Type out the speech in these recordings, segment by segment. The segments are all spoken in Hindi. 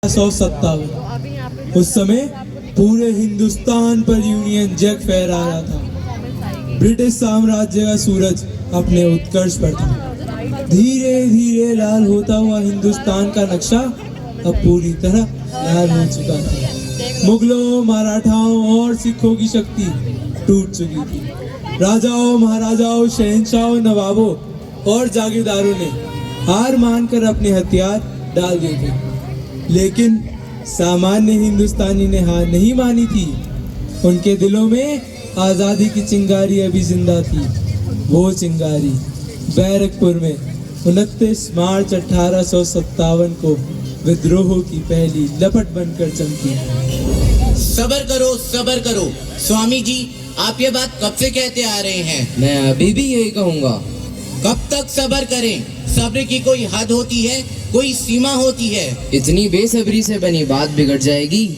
1957 उस समय पूरे हिंदुस्तान पर यूनियन जैक फहरा रहा था। ब्रिटिश साम्राज्य का सूरज अपने उत्कर्ष पर था। धीरे धीरे लाल होता हुआ हिंदुस्तान का नक्शा अब पूरी तरह लाल हो चुका था। मुगलों, मराठाओं और सिखों की शक्ति टूट चुकी थी। राजाओं, महाराजाओं, शहंशाहों, नवाबों और जागीरदारों ने हार मानकर अपने हथियार डाल दिए थे, लेकिन सामान्य हिंदुस्तानी ने हार नहीं मानी थी। उनके दिलों में आज़ादी की चिंगारी अभी जिंदा थी। वो चिंगारी बैरकपुर में 29 मार्च 1857 को विद्रोह की पहली लपट बनकर चमकी। सबर करो स्वामी जी, आप ये बात कब से कहते आ रहे हैं? मैं अभी भी यही कहूँगा। कब तक सबर करें? सब्र की कोई हद होती है, कोई सीमा होती है। इतनी बेसब्री से बनी बात बिगड़ जाएगी।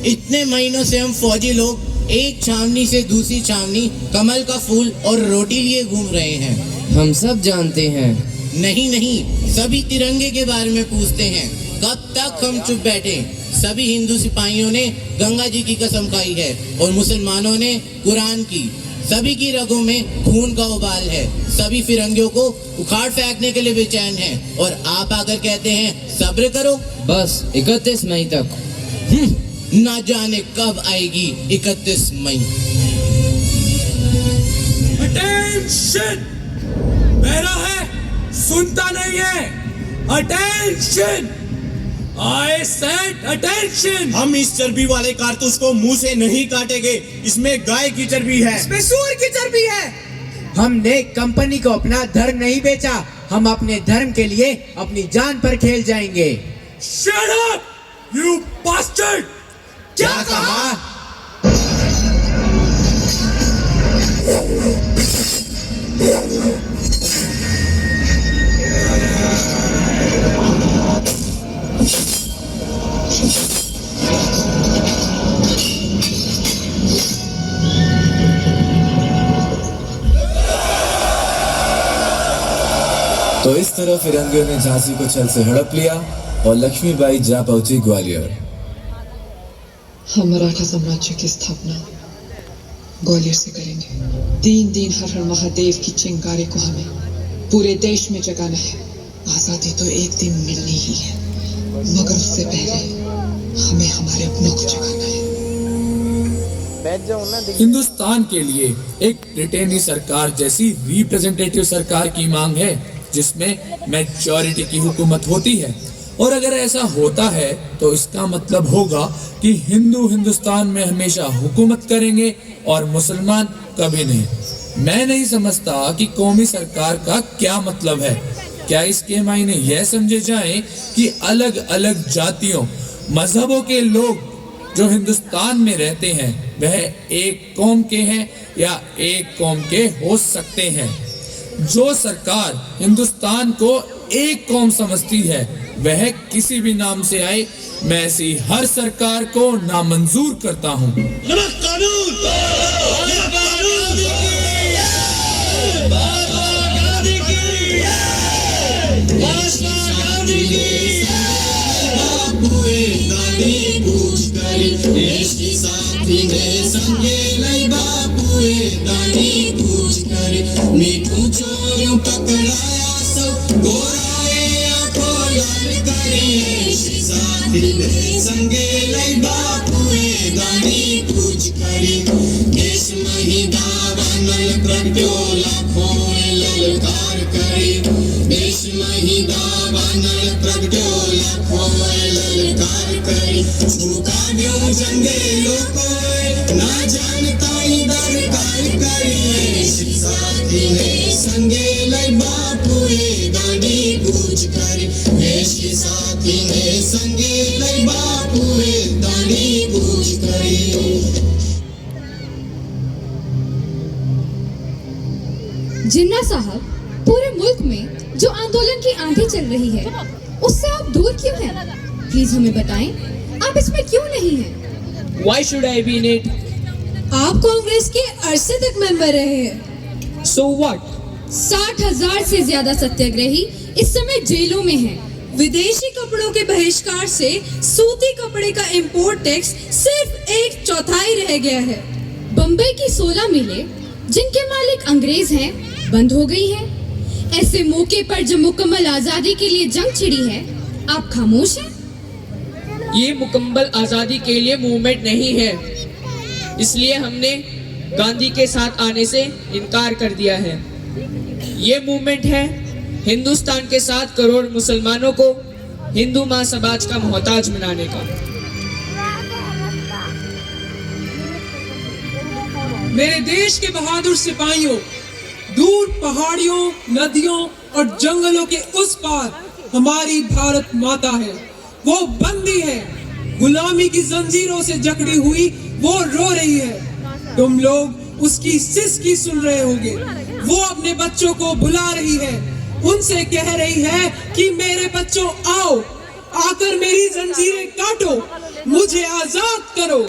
इतने महीनों से हम फौजी लोग एक छावनी से दूसरी छावनी कमल का फूल और रोटी लिए घूम रहे हैं। हम सब जानते हैं। नहीं, सभी तिरंगे के बारे में पूछते हैं। कब तक हम चुप बैठे? सभी हिंदू सिपाहियों ने गंगा जी की कसम खाई है और मुसलमानों ने कुरान की। सभी की रगों में खून का उबाल है। सभी फिरंगियों को उखाड़ फेंकने के लिए बेचैन हैं, और आप आकर कहते हैं सब्र करो। बस 31 मई तक। ना जाने कब आएगी 31 मई। अटेंशन! मेरा है, सुनता नहीं है। अटेंशन! I said attention! हम इस चर्बी वाले कारतूस को मुंह से नहीं काटेंगे। इसमें गाय की चर्बी है, इसमें सूअर की चर्बी है। हमने कंपनी को अपना धर्म नहीं बेचा। हम अपने धर्म के लिए अपनी जान पर खेल जाएंगे। Shut up, you bastard! क्या कहा? तो इस तरह फिरंगियों ने झांसी को छल से हड़प लिया और लक्ष्मीबाई जा पहुंची ग्वालियर। हम मराठा साम्राज्य की स्थापना ग्वालियर से करेंगे। 3 दिन हर हर महादेव की चिंगारी को हमें पूरे देश में जगाना है। आजादी तो एक दिन मिलनी ही है, मगर उससे पहले हमें हमारे अपनों को जगाना है। हिंदुस्तान के लिए एक ब्रिटेनी सरकार जैसी रिप्रेजेंटेटिव सरकार की मांग है, जिसमें मेजॉरिटी की हुकूमत होती है। और अगर ऐसा होता है तो इसका मतलब होगा कि हिंदू हिंदुस्तान में हमेशा हुकूमत करेंगे और मुसलमान कभी नहीं। मैं नहीं समझता कि कौमी सरकार का क्या मतलब है। क्या इसके मायने यह समझे जाएं कि अलग अलग जातियों, मजहबों के लोग जो हिंदुस्तान में रहते हैं वह एक कौम के हैं या एक कौम के हो सकते हैं? जो सरकार हिंदुस्तान को एक कौम समझती है वह किसी भी नाम से आए, मैं ऐसी हर सरकार को नामंजूर करता हूँ। मीठू चोरियों पकड़ाया सब गोराए आंखों लाल करे। साथी ने संगे लई बापुए दानी पूछ करे। देश मही दावानल प्रगट्यो लाखों ललकार करे। देश मही दावानल प्रगट्यो लाखों ललकार करे। भूखा न्यू जंगलों को ना जानता दरकार करिए। साथी ने संगे लई बापुए दानी पूछ करे। साथी ने संगे लई बापुए दानी पूछ करे। जिन्ना साहब, पूरे मुल्क में जो आंदोलन की आंधी चल रही है उससे आप दूर क्यों हैं? प्लीज हमें बताएं, आप इसमें क्यों नहीं हैं? Why should I be in it? आप कांग्रेस के अरसे तक मेंबर रहे हैं। So what? 60,000 से ज्यादा सत्याग्रही इस समय जेलों में हैं। विदेशी कपड़ों के बहिष्कार से सूती कपड़े का इंपोर्ट टैक्स सिर्फ 1/4 रह गया है। बम्बई की 16 मिलें जिनके मालिक अंग्रेज हैं बंद हो गई है। ऐसे मौके पर जब मुकम्मल आजादी के लिए जंग छिड़ी है, आप खामोश हैं। ये मुकम्मल आज़ादी के लिए मूवमेंट नहीं है, इसलिए हमने गांधी के साथ आने से इनकार कर दिया है। ये मूवमेंट है हिंदुस्तान के 7 करोड़ मुसलमानों को हिंदू महासमाज का मोहताज बनाने का। मेरे देश के बहादुर सिपाहियों, दूर पहाड़ियों, नदियों और जंगलों के उस पार हमारी भारत माता है। वो बंदी है, गुलामी की जंजीरों से जकड़ी हुई वो रो रही है। तुम लोग उसकी सिसकी सुन रहे होंगे। वो अपने बच्चों को बुला रही है, उनसे कह रही है कि मेरे बच्चों आओ, आकर मेरी जंजीरें काटो, मुझे आजाद करो।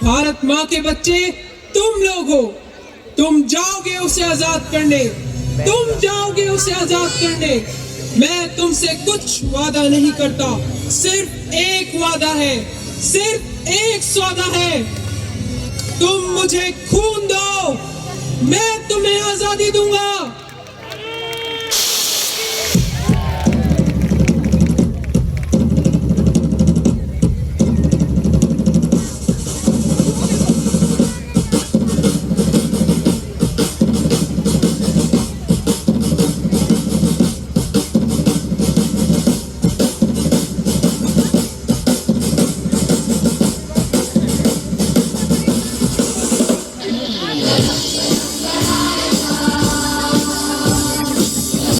भारत माँ के बच्चे तुम लोग हो, तुम जाओगे उसे आजाद करने, तुम जाओगे उसे आजाद करने। मैं तुमसे कुछ वादा नहीं करता, सिर्फ एक वादा है, सिर्फ एक सौदा है। तुम मुझे खून दो, मैं तुम्हें आजादी दूंगा।